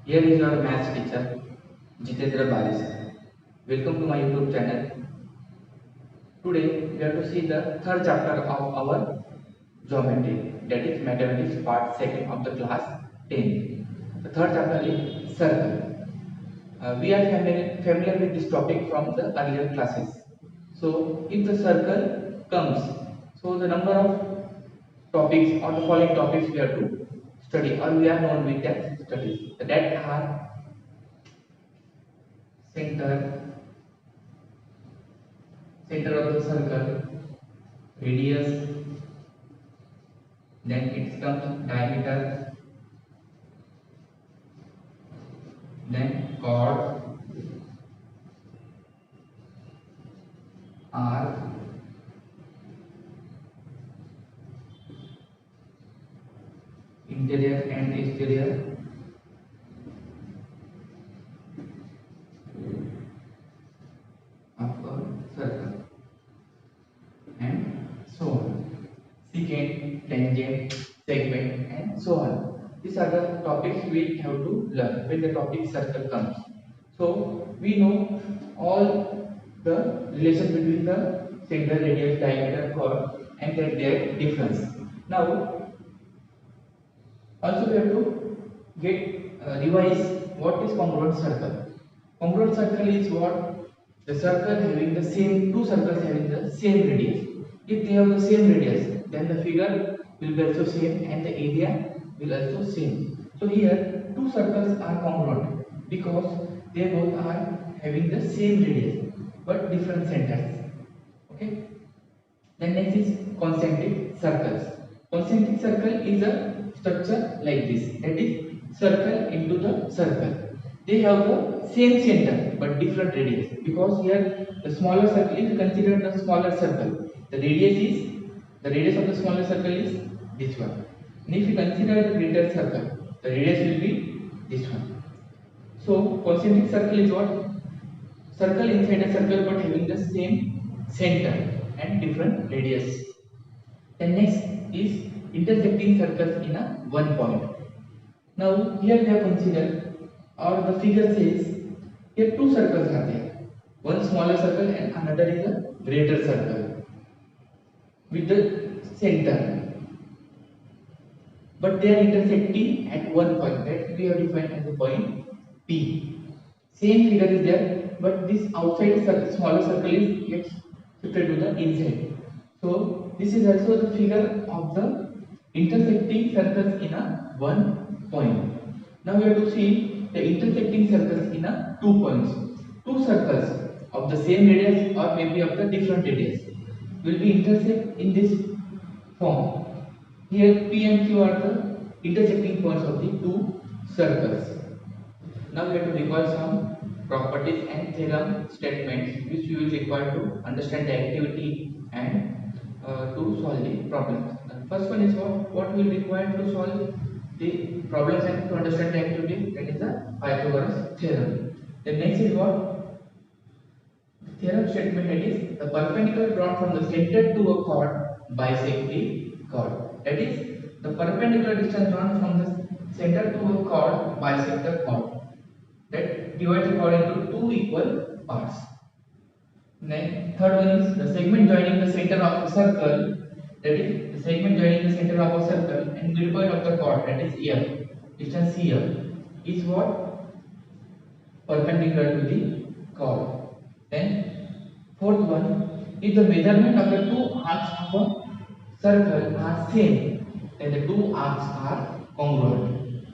Here is your maths teacher, Jitendra Baris. Welcome to my YouTube channel. Today we have to see the third chapter of our geometry, that is mathematics part second of the class 10. The third chapter is circle. We are familiar with this topic from the earlier classes. So if the circle comes, so the number of topics or the following topics we have to study or we are known with that studies. That are center, center of the circle, radius, then it comes diameter, then chord, arc, interior and exterior, of a circle, and so on. Secant, tangent, segment, and so on. These are the topics we have to learn when the topic circle comes. So we know all the relation between the center, radius, diameter, chord, and their difference. Now, also we have to get revise what is congruent circle. Congruent circle is what the circle having the same two circles having the same radius. If they have the same radius, then the figure will be also same and the area will also same. So here two circles are congruent because they both are having the same radius but different centers. Okay. Then next is concentric circles. Concentric circle is a structure like this. That is circle into the circle. They have the same center but different radius because here the smaller circle is considered the smaller circle. The radius of the smaller circle is this one. And if you consider the greater circle, the radius will be this one. So concentric circle is what? Circle inside a circle but having the same center and different radius. Then next is intersecting circles in a one point. Now here we have considered or the figure says here two circles are there. One smaller circle and another is a greater circle with the center. But they are intersecting at one point that we have defined as the point P. Same figure is there, but this outside circle, smaller circle is gets shifted to the inside. So this is also the figure of the intersecting circles in a one point. Now we have to see the intersecting circles in a 2 points. Two circles of the same radius or maybe of the different radius will be intersect in this form. Here P and Q are the intersecting points of the two circles. Now we have to recall some properties and theorem statements which we will require to understand the activity and to solve the problems. First one is what we will require to solve the problems and to understand the activity, that is the Pythagoras theorem. The next is what? The theorem statement, that is the perpendicular drawn from the center to a chord bisect the chord. That is the perpendicular distance drawn from the center to a chord bisect the chord. That divides the chord into two equal parts. Then third one is the segment joining the center of a circle, that is the segment joining the center of a circle and midpoint of the chord, that is F, distance CF, is what? Perpendicular to the chord. Then fourth one, if the measurement of the two arcs of a circle are same, then the two arcs are congruent.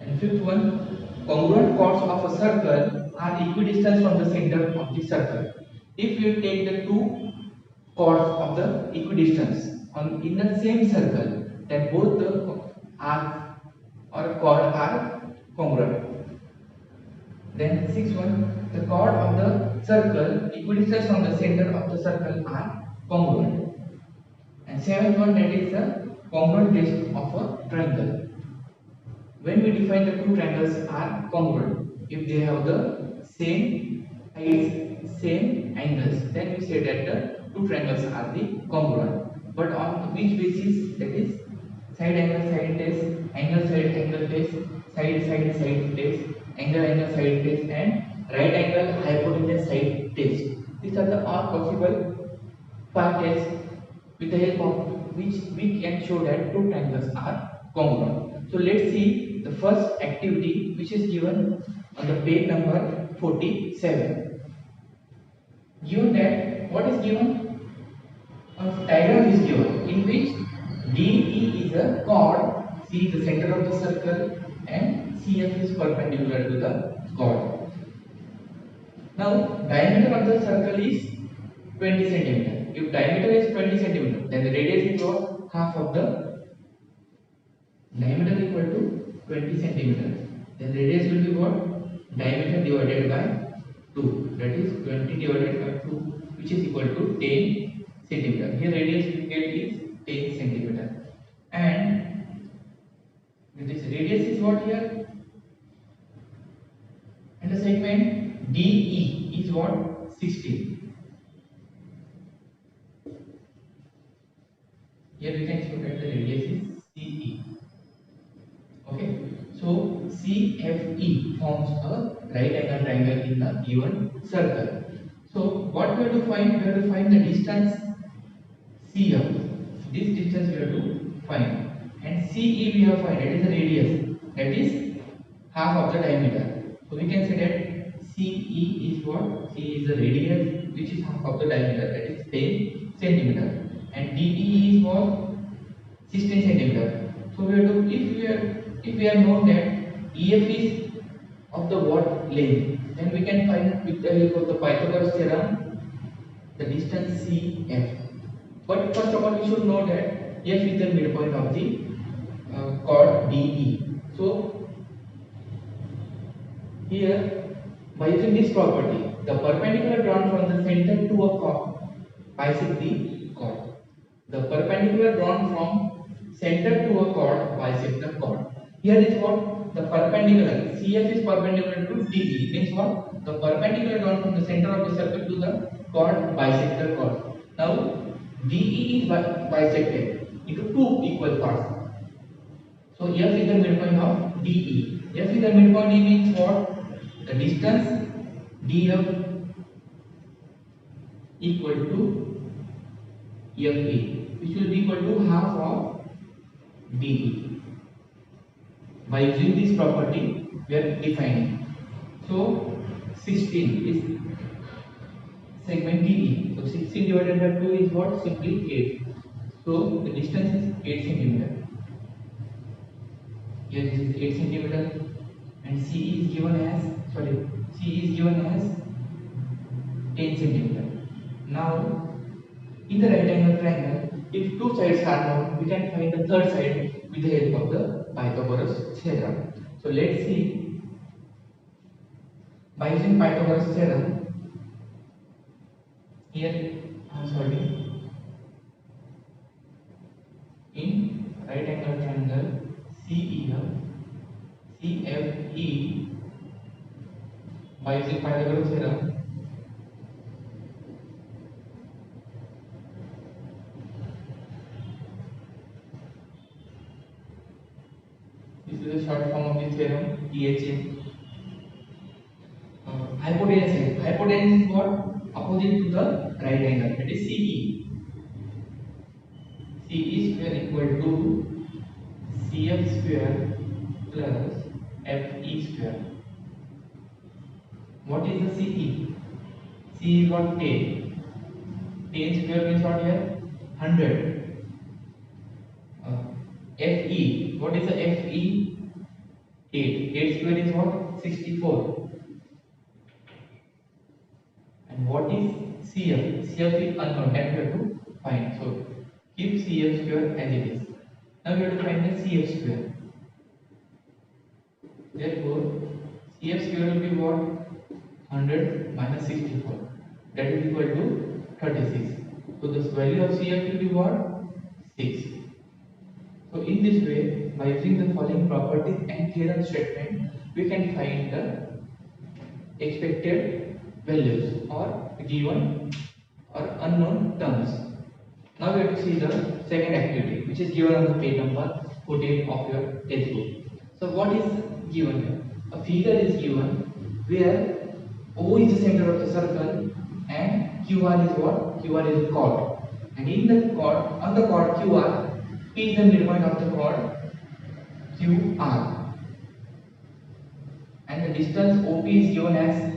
And fifth one, congruent chords of a circle are equidistant from the center of the circle. If you take the two chords of the equidistance in the same circle, then both the arc or chord are congruent. Then sixth one, the chord of the circle equidistant from the center of the circle are congruent. And seventh one, that is the congruent test of a triangle. When we define the two triangles are congruent, if they have the same sides, same angles, then we say that the two triangles are the congruent. But on which basis? That is side angle test, angle side angle test, side test, angle side test, and right angle hypotenuse side test. These are the all possible 5 tests with the help of which we can show that two triangles are congruent. So let's see the first activity which is given on the page number 47. Given that what is given? A diagram is given in which DE is a chord, C is the center of the circle, and CF is perpendicular to the chord. Now diameter of the circle is 20 centimeter. If diameter is 20 centimeter, then the radius is what? Half of the diameter equal to 20 centimeter. Then radius will be what? Diameter divided by 2. That is 20 divided by 2, which is equal to 10 centimeter. Here radius we get is 10 centimeter. And this radius is what here? And the segment DE is what? 60. Here we can show that the radius is CE. Okay, so CFE forms a right angle triangle in the given circle. So what we have to find? We have to find the distance CF. This distance we have to find, and CE we have to find. That is the radius. That is half of the diameter. So we can say that CE is what? CE is the radius, which is half of the diameter. That is 10 centimeter. And DE is what? 16 centimeter. So we have to, if we are known that EF is of the what length, then we can find with the help of the Pythagoras theorem the distance CF. But first of all, we should know that F is the midpoint of the chord DE. So here, by using this property, the perpendicular drawn from the center to a chord bisect the chord. The perpendicular drawn from center to a chord bisect the chord. Here is what? The perpendicular CF is perpendicular to DE, means what? The perpendicular drawn from the center of the circle to the chord bisect the chord. Now DE is bisected into two equal parts. So F is the midpoint of DE. F is the midpoint, E means what? The distance DF equal to FE, which will be equal to half of DE. By using this property, we are defining. So 16 is segment DE. So 16 divided by 2 is what? Simply 8. So the distance is 8 centimeter. Here this is 8 centimeter, and CE is given as CE is given as 10 centimeter. Now in the right angle triangle, if two sides are known, we can find the third side with the help of the Pythagoras theorem. So let's see. By using Pythagoras theorem, here in right angle triangle CFE, by using Pythagoras theorem, this is a short form of the theorem, THA. Hypotenuse is what? Opposite to the right angle, that is CE. CE square equal to CF square plus FE square. What is the CE? CE is what? 10. 10 square means what here? 100. FE, what is the FE? 8. 8 square is what? 64. And what is CF? CF is unknown, that we have to find. So keep CF square as it is. Now we have to find the CF square. Therefore, CF square will be what? 100 minus 64. That is equal to 36. So the value of CF will be what? 6. So in this way, by using the following properties and theorem statement, we can find the expected values or given or unknown terms. Now we have to see the second activity, which is given on the page number 14 of your textbook. So what is given here. A figure is given where O is the center of the circle and QR is what? QR is a chord. And in the chord, on the chord QR, P is the midpoint of the chord QR. And the distance OP is given as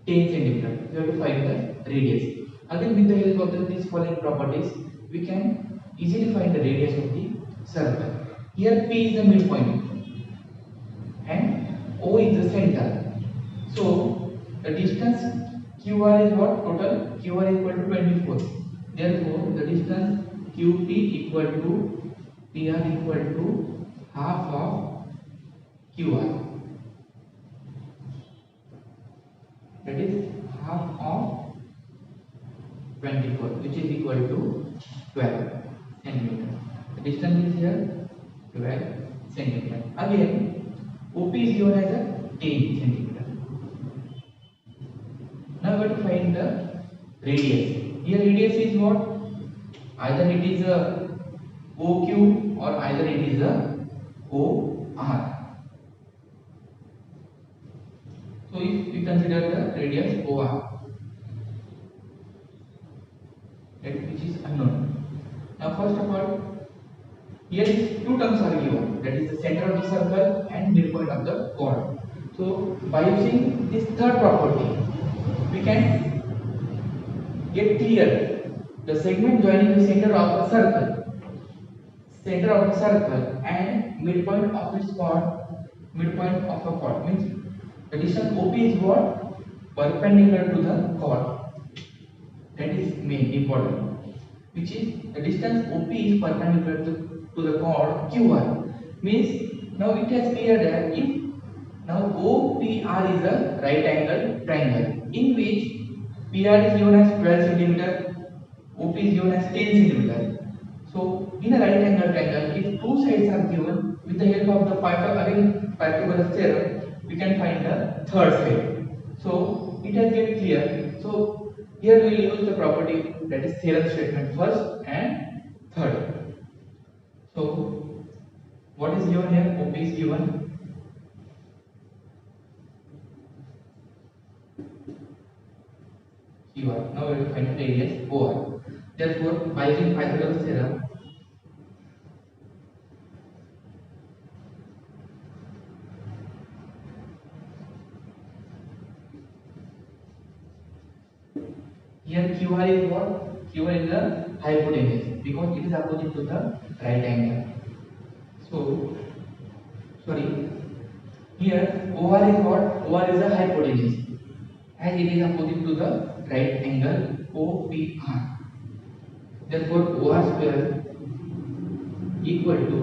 10 centimeter. We have to find the radius. Again, with the help of these following properties, we can easily find the radius of the circle. Here P is the midpoint and O is the center. So the distance QR is what? Total QR is equal to 24. Therefore, the distance QP equal to PR equal to half of QR. That is half of 24, which is equal to 12 centimeter. The distance is here 12 centimeter. Again, OP is given as a 10 centimeter. Now we have to find the radius. Here radius is what? Either it is a OQ or either it is a OR. So if we consider the radius OR, which is unknown. Now first of all, here is two terms are given, that is the center of the circle and midpoint of the chord. So by using this third property, we can get clear the segment joining the center of the circle and midpoint of its chord, midpoint of a chord means the distance OP is what? Perpendicular to the chord. That is main important. Which is the distance OP is perpendicular to the chord QR. Means now it has clear that if now OPR is a right angle triangle in which PR is given as 12 cm, OP is given as 10 cm. So in a right angle triangle, if two sides are given, with the help of the Pythagoras theorem, we can find the third side. So it has get clear. So here we will use the property, that is theorem statement first and third. So what is given here? OP is given. QR. Now we will find the radius OR. Therefore, by using Pythagoras theorem, here QR is what? QR is the hypotenuse because it is opposite to the right angle. So, sorry, here OR is what? OR is the hypotenuse as it is opposite to the right angle OPR. Therefore, OR square equal to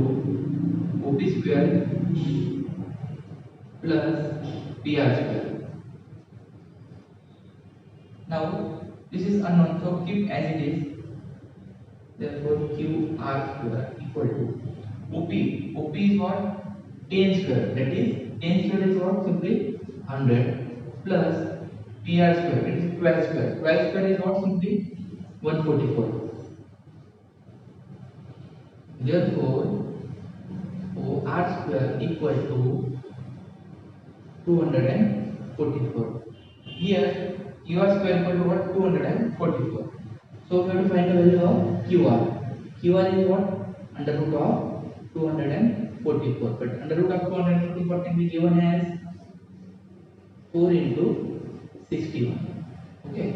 OP square plus PR square. Now, this is unknown, so keep as it is. Therefore, QR square equal to OP. OP is what? 10 square. That is 10 square is what? Simply 100 plus PR square. That is 12 square. 12 square is what? Simply 144. Therefore, OR square equal to 244. Here, QR square equal to what? 244. So we have to find the value of QR. QR is what? Under root of 244. But under root of 244 can be given as 4 into 61. Okay.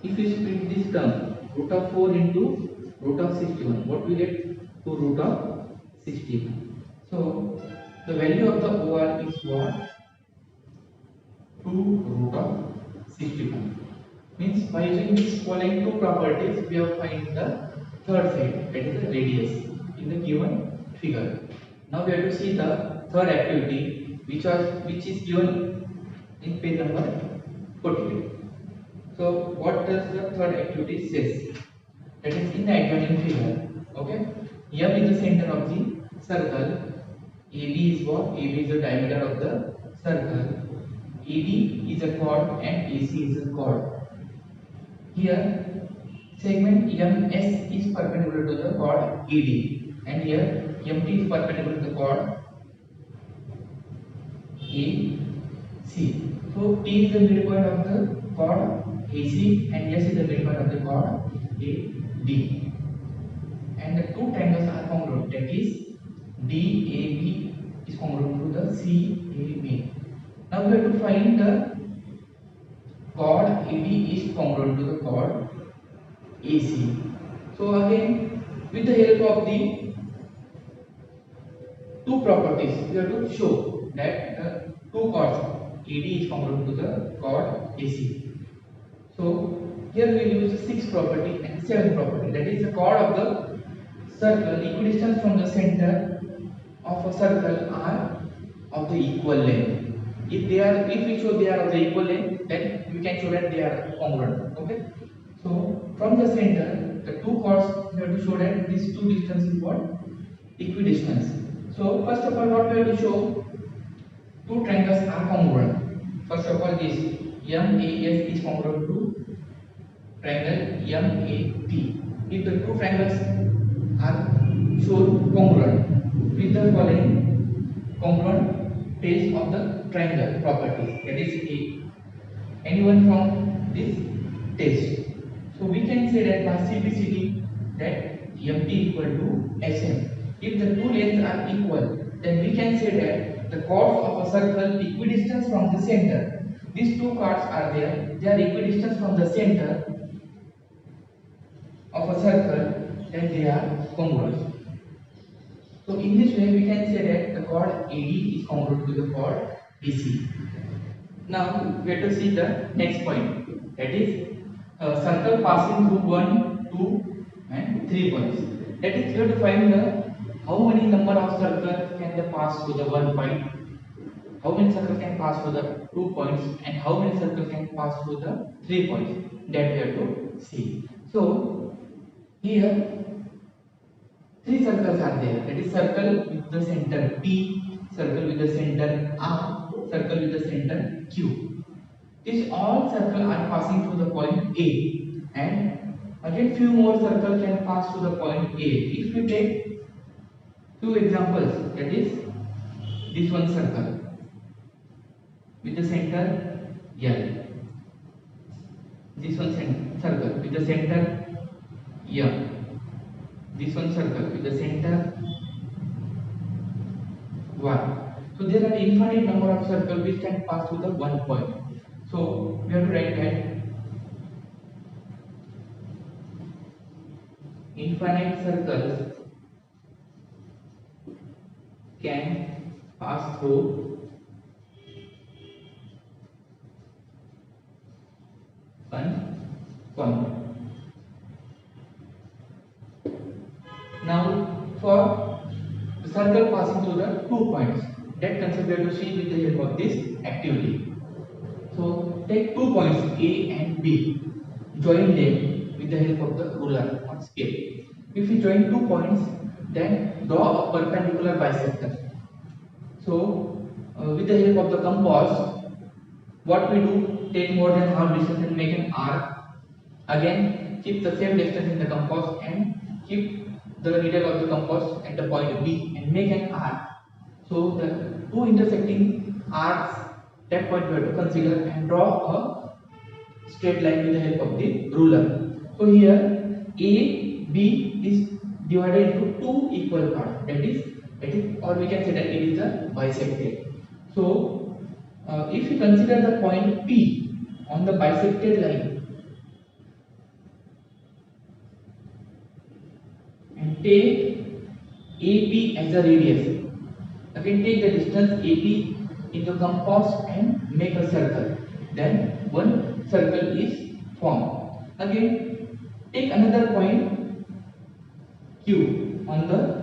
If we split this term, root of 4 into root of 61, what we get? 2 root of 61. So the value of the OR is what? 2 root of 61. Means by using these following two properties, we have find the third side, that is the radius in the given figure. Now we have to see the third activity, which is given in page number 42. So what does the third activity says? That is in the adjoining figure. Okay, M is the center of the circle. AB is what? AB is the diameter of the circle. AD is a chord and AC is a chord. Here segment MS is perpendicular to the chord AD, and here MT is perpendicular to the chord AC. So T is the midpoint of the chord AC and S is the midpoint of the chord AD. And the two triangles are congruent, that is DAB is congruent to the CAB. Now we have to find the chord AB is congruent to the chord AC. So again, with the help of the two properties, we have to show that the two chords AD is congruent to the chord AC. So here we will use 6 property and 7 property, that is the chord of the circle equidistance from the center of a circle are of the equal length. If we show they are of the equal length, then we can show that they are congruent. Okay. So from the center, the two chords we have to show that these two distances is what? Equidistance. So first of all, what we have to show? Two triangles are congruent. First of all, this MAS is congruent to triangle MAT. If the two triangles are shown congruent with the following congruent trace of the triangle properties, that is anyone from this test. So we can say that by simplicity that MT equal to SM. If the two lengths are equal, then we can say that the chords of a circle equidistant from the center. These two chords are there, they are equidistant from the center of a circle, then they are congruent. So in this way we can say that the chord AD is congruent to the chord DC. Now we have to see the next point, that is a circle passing through 1, 2 and 3 points. That is, we have to find the how many number of circles can they pass through the 1 point, how many circles can pass through the 2 points, and how many circles can pass through the 3 points, that we have to see. So here 3 circles are there, that is circle with the center P, circle with the center R, circle with the center Q. These all circles are passing through the point A, and again few more circles can pass through the point A. If we take two examples, that is this one circle with the center L, this one circle with the center M, this one circle with the center Y. So there are infinite number of circles which can pass through the 1 point. So we have to write that infinite circles can pass through 1 point. Now for the circle passing through the 2 points, that concept we have to see with the help of this activity. So take 2 points A and B, join them with the help of the ruler or scale. If we join 2 points, then draw a perpendicular bisector. So with the help of the compass, what we do, take more than half distance and make an arc. Again keep the same distance in the compass and keep the needle of the compass at the point B and make an arc. So the two intersecting arcs, that point we have to consider and draw a straight line with the help of the ruler. So here A, B is divided into two equal parts, that is or we can say that it is a bisected. So if we consider the point P on the bisected line and take AP as a radius, again take the distance AP into compass and make a circle, then one circle is formed. Again take another point Q on the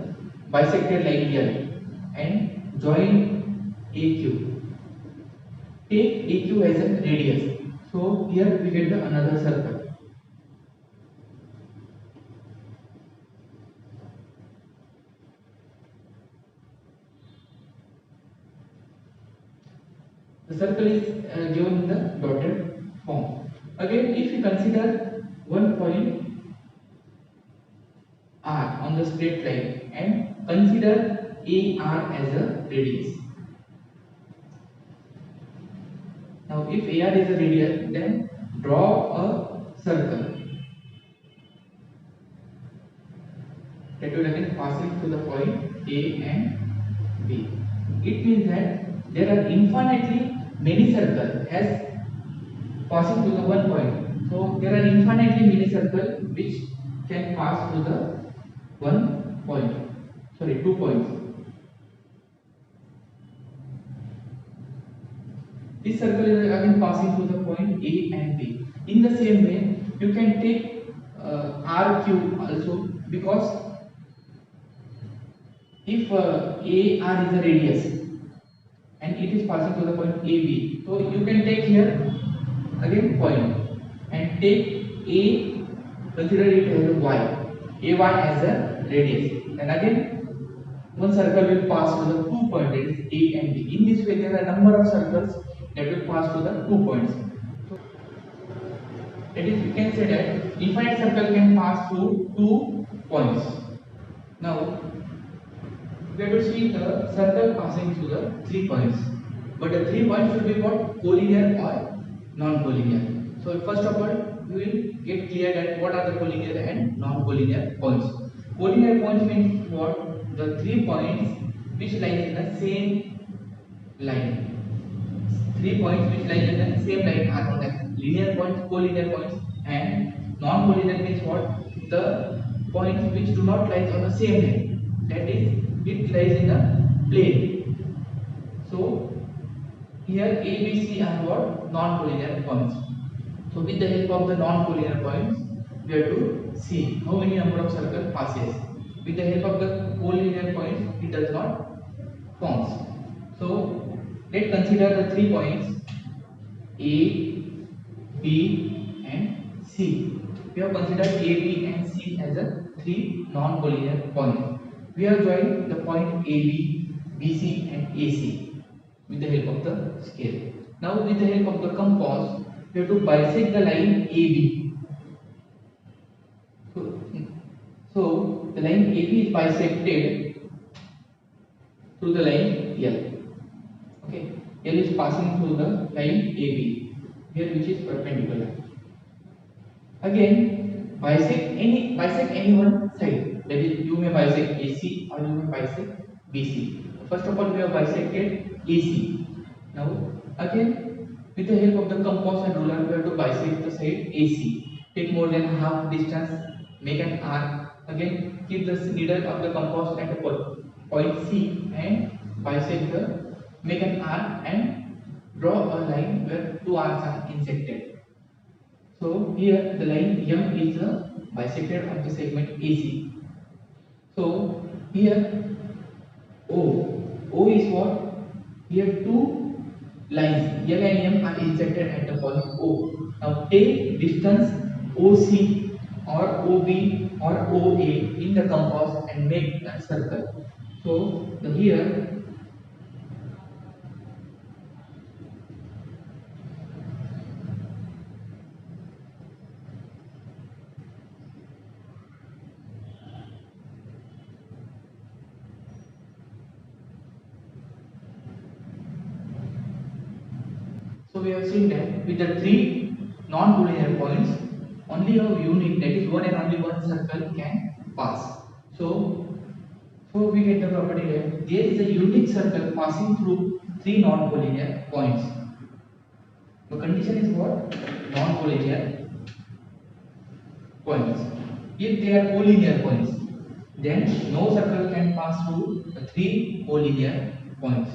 bisected line here and join AQ. Take AQ as a radius, so here we get the another circle. The circle is given in the dotted form. Again, if you consider one point R on the straight line and consider AR as a radius. Now if AR is a radius, then draw a circle that will again passing through the point A and B. It means that there are infinitely many circles as passing through the one point. So there are infinitely many circles which can pass through the one point. Sorry, 2 points. This circle is again passing through the point A and B. In the same way, you can take RQ also, because if AR is a radius and it is passing through the point AB, so you can take here again point and take A, consider it as a Y, AY as a radius, and again one circle will pass to the 2 points, that is A and B. In this way, there are a number of circles that will pass to the 2 points. So, that is, we can say that infinite circle can pass through 2 points. Now, we have to see the circle passing through the 3 points. But the 3 points should be what? Collinear or non-collinear. So, first of all, we will get clear that what are the collinear and non-collinear points. Collinear points means what? The 3 points which lie in the same line. 3 points which lie in the same line are known as linear points, collinear points, and non-collinear means what? The points which do not lie on the same line. That is, it lies in a plane. So here A, B, C are what? Non-collinear points. So with the help of the non-collinear points, we have to see how many number of circle passes. With the help of the collinear points, it does not forms. So let's consider the 3 points A, B, and C. We have considered A, B, and C as a 3 non-collinear points. We have joined the point AB, BC, and AC with the help of the scale. Now, with the help of the compass, we have to bisect the line AB. So the line AB is bisected through the line L. Okay, L is passing through the line AB here, which is perpendicular. Again, bisect any one side. That is, you may bisect AC or you may bisect BC. First of all, we have bisected AC. Now, again, with the help of the compass and ruler, we have to bisect the side AC. Take more than half distance, make an arc. Again, keep the needle of the compass at the point C and make an arc and draw a line where two arcs are intersected. So here the line M is bisected of the segment AC. So here O is what? Here two lines L and M are intersected at the point O. Now take distance OC or OB or OA in the compass and make a circle. So here we have seen that with the 3 non-collinear points, only a unit, that is one and only one circle can pass. So we get the property that there is a unique circle passing through 3 non-collinear points. The condition is what? Non-collinear points. If they are collinear points, then no circle can pass through the 3 collinear points.